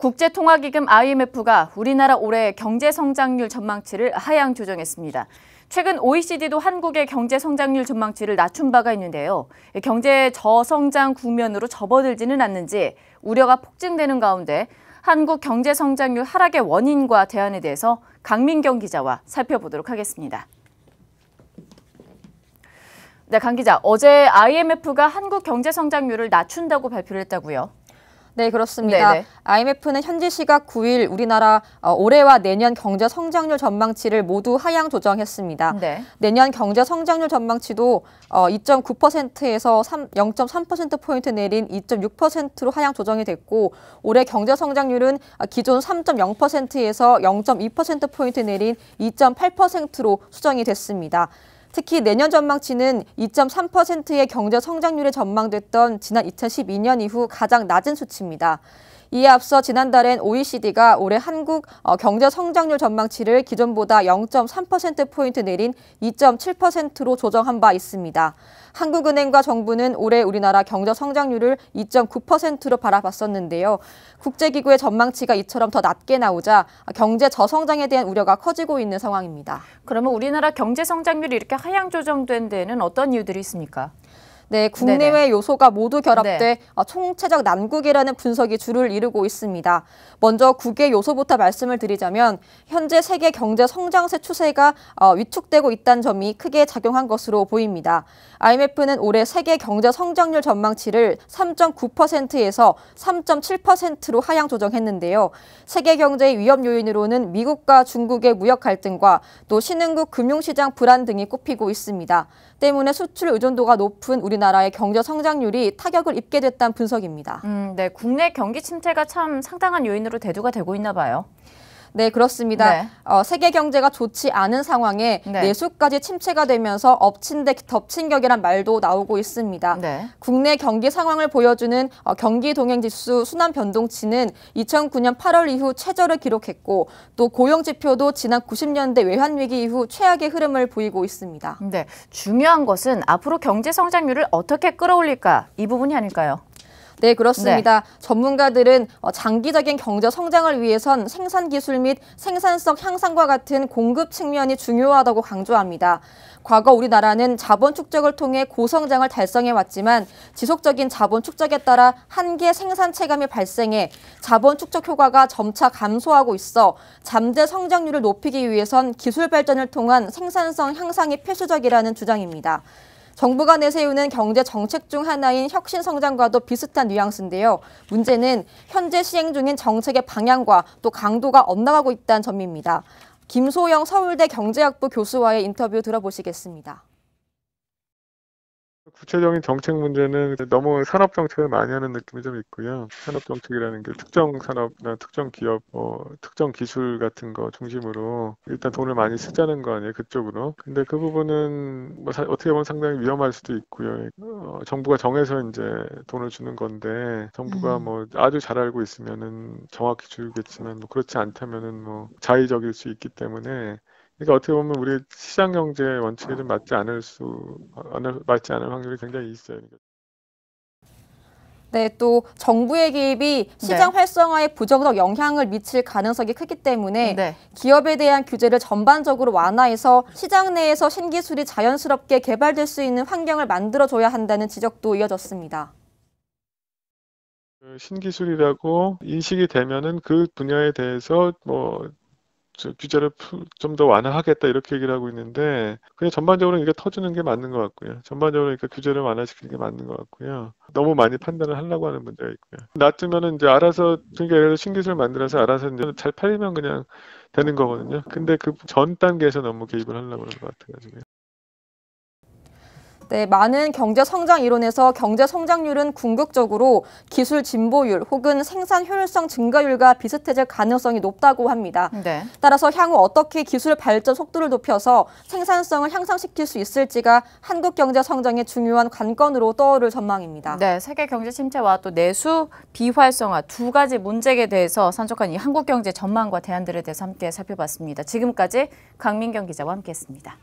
국제통화기금 IMF가 우리나라 올해 경제성장률 전망치를 하향 조정했습니다. 최근 OECD도 한국의 경제성장률 전망치를 낮춘 바가 있는데요. 경제 저성장 국면으로 접어들지는 않는지 우려가 폭증되는 가운데 한국 경제성장률 하락의 원인과 대안에 대해서 강민경 기자와 살펴보도록 하겠습니다. 네, 강 기자, 어제 IMF가 한국 경제성장률을 낮춘다고 발표를 했다고요? 네, 그렇습니다. 네네. IMF는 현지 시각 9일 우리나라 올해와 내년 경제 성장률 전망치를 모두 하향 조정했습니다. 네. 내년 경제 성장률 전망치도 2.9%에서 0.3%포인트 내린 2.6%로 하향 조정이 됐고, 올해 경제 성장률은 기존 3.0%에서 0.2%포인트 내린 2.8%로 수정이 됐습니다. 특히 내년 전망치는 2.3%의 경제 성장률이 전망됐던 지난 2012년 이후 가장 낮은 수치입니다. 이에 앞서 지난달엔 OECD가 올해 한국 경제 성장률 전망치를 기존보다 0.3%포인트 내린 2.7%로 조정한 바 있습니다. 한국은행과 정부는 올해 우리나라 경제 성장률을 2.9%로 바라봤었는데요. 국제기구의 전망치가 이처럼 더 낮게 나오자 경제 저성장에 대한 우려가 커지고 있는 상황입니다. 그러면 우리나라 경제 성장률이 이렇게 하향 조정된 데는 어떤 이유들이 있습니까? 네, 국내외 네네. 요소가 모두 결합돼 네. 총체적 난국이라는 분석이 주를 이루고 있습니다. 먼저 국외 요소부터 말씀을 드리자면 현재 세계 경제 성장세 추세가 위축되고 있다는 점이 크게 작용한 것으로 보입니다. IMF는 올해 세계 경제 성장률 전망치를 3.9%에서 3.7%로 하향 조정했는데요. 세계 경제의 위험 요인으로는 미국과 중국의 무역 갈등과 또 신흥국 금융시장 불안 등이 꼽히고 있습니다. 때문에 수출 의존도가 높은 우리나라의 경제 성장률이 타격을 입게 됐다는 분석입니다. 네, 국내 경기 침체가 참 상당한 요인으로 대두가 되고 있나 봐요. 네, 그렇습니다. 네. 세계 경제가 좋지 않은 상황에 네. 내수까지 침체가 되면서 엎친 데 덮친 격이란 말도 나오고 있습니다. 네. 국내 경기 상황을 보여주는 경기 동행지수 순환 변동치는 2009년 8월 이후 최저를 기록했고, 또 고용 지표도 지난 90년대 외환위기 이후 최악의 흐름을 보이고 있습니다. 네, 중요한 것은 앞으로 경제 성장률을 어떻게 끌어올릴까, 이 부분이 아닐까요? 네, 그렇습니다. 전문가들은 장기적인 경제 성장을 위해선 생산 기술 및 생산성 향상과 같은 공급 측면이 중요하다고 강조합니다. 과거 우리나라는 자본 축적을 통해 고성장을 달성해왔지만 지속적인 자본 축적에 따라 한계 생산 체감이 발생해 자본 축적 효과가 점차 감소하고 있어 잠재 성장률을 높이기 위해선 기술 발전을 통한 생산성 향상이 필수적이라는 주장입니다. 정부가 내세우는 경제 정책 중 하나인 혁신 성장과도 비슷한 뉘앙스인데요. 문제는 현재 시행 중인 정책의 방향과 또 강도가 엇나가고 있다는 점입니다. 김소영 서울대 경제학부 교수와의 인터뷰 들어보시겠습니다. 구체적인 정책 문제는 너무 산업 정책을 많이 하는 느낌이 좀 있고요. 산업 정책이라는 게 특정 산업이나 특정 기업, 특정 기술 같은 거 중심으로 일단 돈을 많이 쓰자는 거 아니에요, 그쪽으로. 근데 그 부분은 뭐 어떻게 보면 상당히 위험할 수도 있고요. 정부가 정해서 이제 돈을 주는 건데 정부가 뭐 아주 잘 알고 있으면은 정확히 주겠지만 뭐 그렇지 않다면은 뭐 자의적일 수 있기 때문에. 그러니까 어떻게 보면 우리 시장 경제 원칙에 좀 맞지 않을 확률이 굉장히 있어요. 네, 또 정부의 개입이 시장 활성화에 부정적 영향을 미칠 가능성이 크기 때문에 기업에 대한 규제를 전반적으로 완화해서 시장 내에서 신기술이 자연스럽게 개발될 수 있는 환경을 만들어줘야 한다는 지적도 이어졌습니다. 신기술이라고 인식이 되면은 그 분야에 대해서 규제를 좀 더 완화하겠다 이렇게 얘기를 하고 있는데 그냥 전반적으로 이게 터주는 게 맞는 것 같고요. 전반적으로 그러니까 규제를 완화시키는 게 맞는 것 같고요. 너무 많이 판단을 하려고 하는 문제가 있고요. 놔두면은 이제 알아서 그러니까 예를 들어 신기술 만들어서 알아서 이제 잘 팔리면 그냥 되는 거거든요. 근데 그 전 단계에서 너무 개입을 하려고 하는 것 같아가지고요. 네, 많은 경제 성장 이론에서 경제 성장률은 궁극적으로 기술 진보율 혹은 생산 효율성 증가율과 비슷해질 가능성이 높다고 합니다. 따라서 향후 어떻게 기술 발전 속도를 높여서 생산성을 향상시킬 수 있을지가 한국 경제 성장의 중요한 관건으로 떠오를 전망입니다. 네, 세계 경제 침체와 또 내수 비활성화 두 가지 문제에 대해서 산적한 이 한국 경제 전망과 대안들에 대해서 함께 살펴봤습니다. 지금까지 강민경 기자와 함께했습니다.